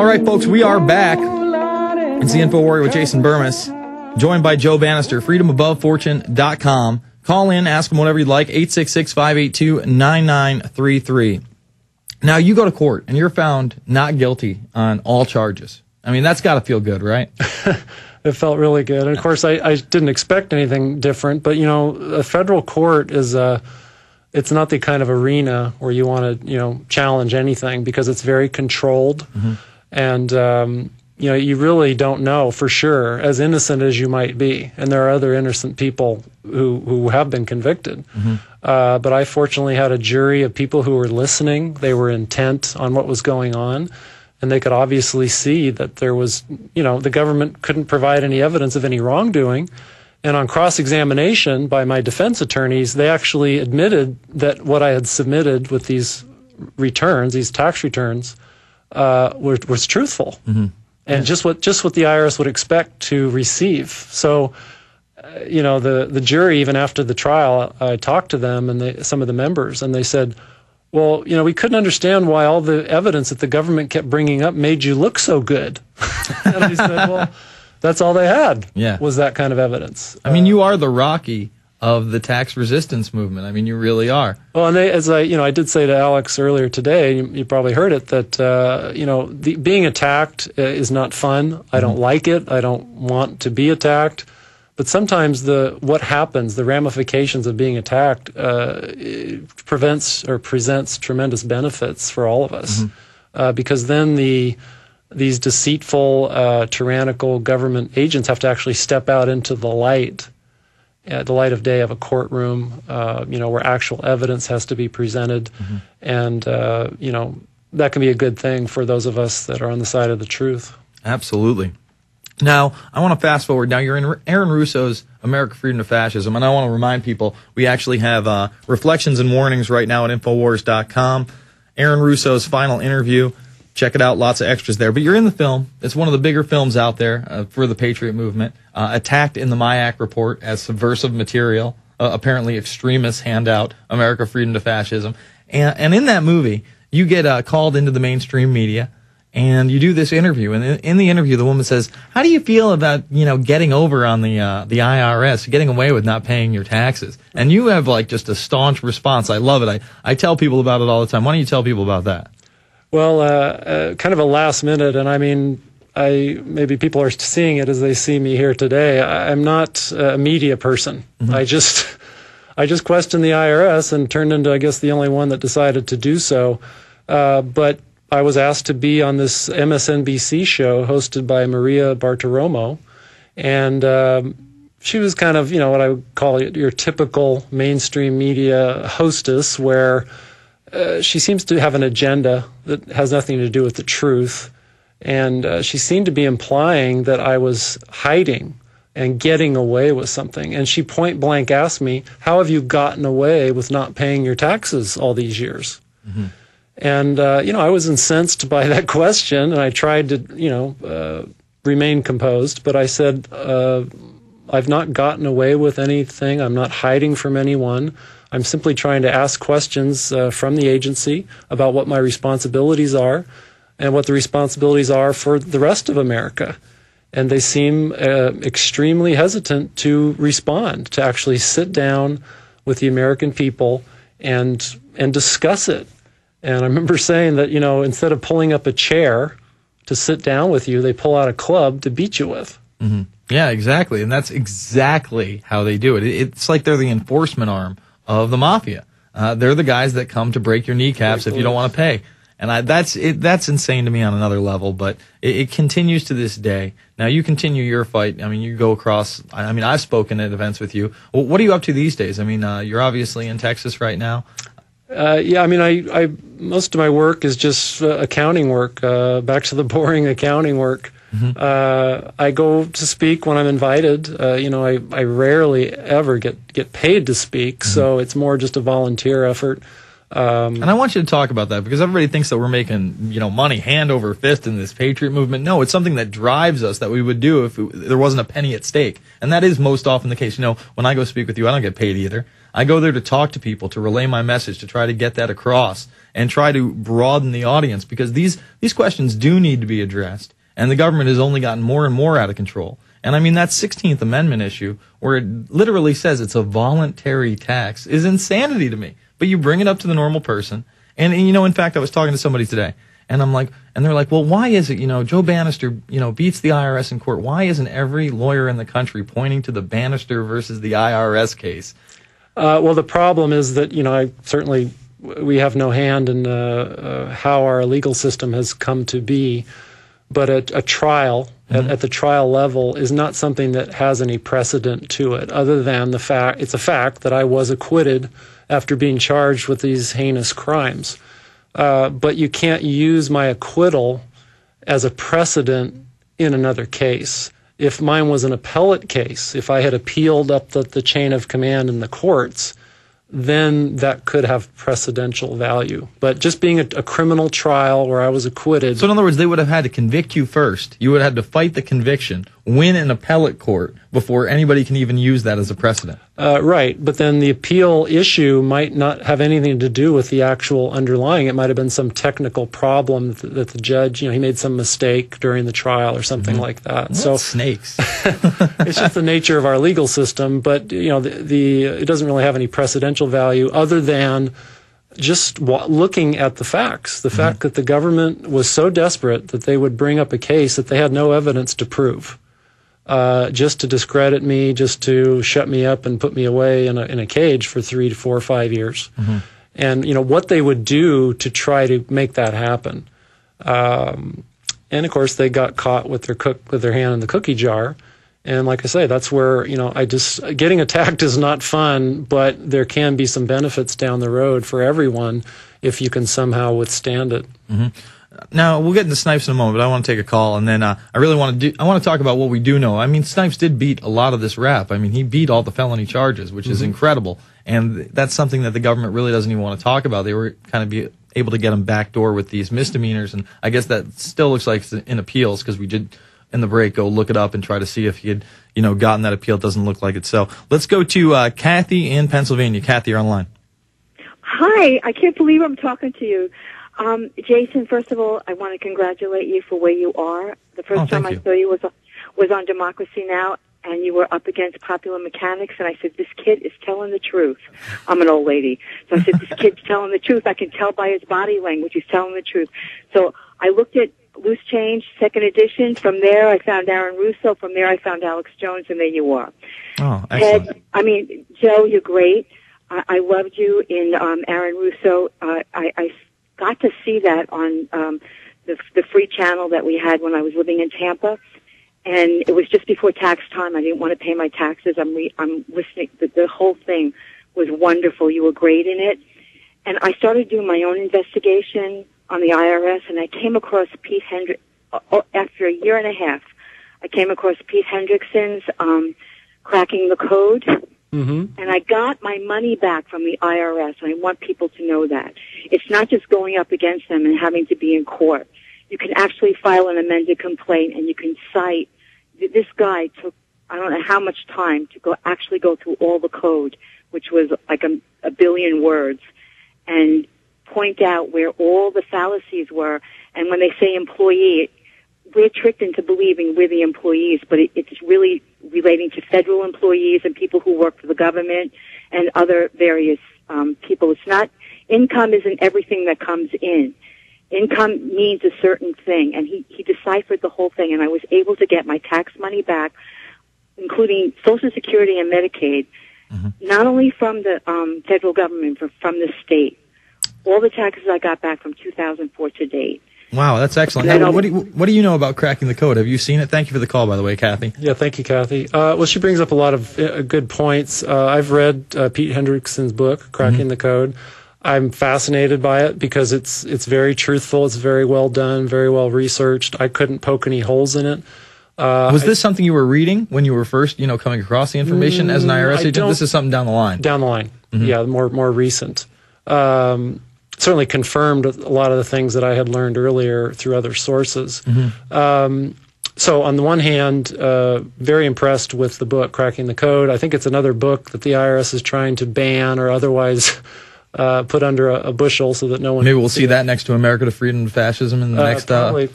All right, folks, we are back. It's the Infowarrior with Jason Bermas, joined by Joe Banister, freedomabovefortune.com. Call in, ask them whatever you'd like, 866-582-9933. Now, you go to court, and you're found not guilty on all charges. I mean, that's got to feel good, right? It felt really good. And, of course, I didn't expect anything different. But, you know, a federal court is it's not the kind of arena where you want to, you know, challenge anything because it's very controlled. Mm-hmm. And, you know, you really don't know for sure, as innocent as you might be. And there are other innocent people who have been convicted. Mm-hmm. But I fortunately had a jury of people who were listening. They were intent on what was going on. And they could obviously see that there was, you know, the government couldn't provide any evidence of any wrongdoing. And on cross-examination by my defense attorneys, they actually admitted that what I had submitted with these returns, these tax returns, was truthful. Mm-hmm. And just what the IRS would expect to receive. So, you know, the jury, even after the trial, I talked to them and some of the members, and they said, well, you know, we couldn't understand why all the evidence that the government kept bringing up made you look so good. And I said, well, that's all they had, was that kind of evidence. I mean, you are the Rocky of the tax resistance movement. I mean, you really are. Well, and as I did say to Alex earlier today, you probably heard it, that, you know, being attacked is not fun. I don't like it. I don't want to be attacked. But sometimes what happens, the ramifications of being attacked, prevents or presents tremendous benefits for all of us. Mm-hmm. Because then these deceitful, tyrannical government agents have to actually step out into the light of day of a courtroom, you know, where actual evidence has to be presented. Mm-hmm. And, you know, that can be a good thing for those of us that are on the side of the truth. Absolutely. Now, I want to fast forward. Now, you're in Aaron Russo's America, Freedom to Fascism, and I want to remind people we actually have reflections and warnings right now at Infowars.com. Aaron Russo's final interview. Check it out. Lots of extras there. But you're in the film. It's one of the bigger films out there for the Patriot movement. Attacked in the MIAC report as subversive material. Apparently extremists hand out America, Freedom to Fascism. And in that movie, you get called into the mainstream media. And you do this interview, and in the interview, the woman says, "How do you feel about, you know, getting over on the IRS, getting away with not paying your taxes?" And you have like just a staunch response. I love it. I tell people about it all the time. Why don't you tell people about that? Well, kind of a last minute, and I mean, maybe people are seeing it as they see me here today. I'm not a media person. Mm-hmm. I just questioned the IRS and turned into, I guess, the only one that decided to do so. But I was asked to be on this MSNBC show hosted by Maria Bartiromo, and she was kind of, you know, what I would call your typical mainstream media hostess, where she seems to have an agenda that has nothing to do with the truth, and she seemed to be implying that I was hiding and getting away with something. And she point blank asked me, "How have you gotten away with not paying your taxes all these years?" Mm-hmm. And, you know, I was incensed by that question, and I tried to, you know, remain composed. But I said, I've not gotten away with anything. I'm not hiding from anyone. I'm simply trying to ask questions from the agency about what my responsibilities are and what the responsibilities are for the rest of America. And they seem extremely hesitant to respond, to actually sit down with the American people and discuss it. And I remember saying that, you know, instead of pulling up a chair to sit down with you, they pull out a club to beat you with. Mm-hmm. Yeah, exactly. And that's exactly how they do it. It's like they're the enforcement arm of the mafia. They're the guys that come to break your kneecaps if you don't want to pay. And that's insane to me on another level, but it continues to this day. Now, you continue your fight. I mean, you go across. I mean, I've spoken at events with you. Well, what are you up to these days? I mean, you're obviously in Texas right now. Yeah, I mean, I most of my work is just accounting work, back to the boring accounting work. Mm-hmm. I go to speak when I'm invited. You know, I rarely ever get paid to speak, mm-hmm. so it's more just a volunteer effort. And I want you to talk about that, because everybody thinks that we're making, you know, money hand over fist in this Patriot movement. No, it's something that drives us, that we would do if there wasn't a penny at stake. And that is most often the case. You know, when I go speak with you, I don't get paid either. I go there to talk to people, to relay my message, to try to get that across and try to broaden the audience, because these questions do need to be addressed. And the government has only gotten more and more out of control. And I mean, that 16th Amendment issue, where it literally says it's a voluntary tax, is insanity to me. But you bring it up to the normal person. And you know, in fact, I was talking to somebody today, and they're like, well, why is it, Joe Banister, beats the IRS in court? Why isn't every lawyer in the country pointing to the Banister versus the IRS case? Well, the problem is that, we have no hand in how our legal system has come to be. But a trial at the trial level is not something that has any precedent to it, other than it's a fact that I was acquitted after being charged with these heinous crimes. But you can't use my acquittal as a precedent in another case. If mine was an appellate case, if I had appealed up the chain of command in the courts, then that could have precedential value. But just being a criminal trial where I was acquitted... So in other words, they would have had to convict you first. You would have had to fight the conviction, win an appellate court, before anybody can even use that as a precedent. Right, but then the appeal issue might not have anything to do with the actual underlying. It might have been some technical problem that the judge, he made some mistake during the trial or something like that. What so snakes. It's just the nature of our legal system, but it doesn't really have any precedential value other than just looking at the facts. The fact that the government was so desperate that they would bring up a case that they had no evidence to prove. Just to discredit me, just to shut me up and put me away in a cage for 3 to 4 or 5 years. And, what they would do to try to make that happen. And of course, they got caught with their hand in the cookie jar. And like I say, that's where, getting attacked is not fun, but there can be some benefits down the road for everyone if you can somehow withstand it. Now, we'll get into Snipes in a moment, but I want to take a call, and then I want to talk about what we do know. I mean, Snipes did beat a lot of this rap. I mean, he beat all the felony charges, which is incredible, and that's something that the government really doesn't even want to talk about. They were kind of able to get him backdoor with these misdemeanors, and I guess that still looks like it's in appeals, because we did, in the break, go look it up and try to see if he had, gotten that appeal. It doesn't look like it. So let's go to Kathy in Pennsylvania. Kathy, you're on the line. Hi, I can't believe I'm talking to you. Jason, first of all, I want to congratulate you for where you are. The first time I saw you was on Democracy Now!, and you were up against Popular Mechanics, and I said, this kid is telling the truth. I'm an old lady. So I said, this kid's telling the truth. I can tell by his body language he's telling the truth. So I looked at Loose Change, second edition. From there, I found Aaron Russo. From there, I found Alex Jones, and there you are. Oh, excellent. Ted, Joe, you're great. I loved you in Aaron Russo. I got to see that on the free channel that we had when I was living in Tampa, and it was just before tax time. I didn't want to pay my taxes. I'm listening. The whole thing was wonderful. You were great in it, and I started doing my own investigation on the IRS, and I came across Pete Hendrick after a year and a half. I came across Pete Hendrickson's Cracking the Code. And I got my money back from the IRS, and I want people to know that. It's not just going up against them and having to be in court. You can actually file an amended complaint, and you can cite. This guy took, I don't know how much time to go through all the code, which was like a billion words, and point out where all the fallacies were. And when they say employee, we're tricked into believing we're the employees, but it's really relating to federal employees and people who work for the government and other various people. It's not, income isn't everything that comes in. Income means a certain thing, and he deciphered the whole thing, and I was able to get my tax money back, including Social Security and Medicaid, not only from the federal government, but from the state. All the taxes I got back from 2004 to date. Wow, that's excellent. Now, what do you know about Cracking the Code? Have you seen it? Thank you for the call, by the way, Kathy. Yeah, thank you, Kathy. Well, she brings up a lot of good points. I've read Pete Hendrickson's book, Cracking the Code. I'm fascinated by it because it's very truthful. It's very well done, very well researched. I couldn't poke any holes in it. Was this something you were reading when you were first, coming across the information as an IRS agent? This is something down the line. Down the line, yeah, more recent. Certainly confirmed a lot of the things that I had learned earlier through other sources. So on the one hand, very impressed with the book, Cracking the Code. I think it's another book that the IRS is trying to ban or otherwise put under a bushel so that no one... Maybe we'll see that next to America to Freedom and Fascism in the next... Probably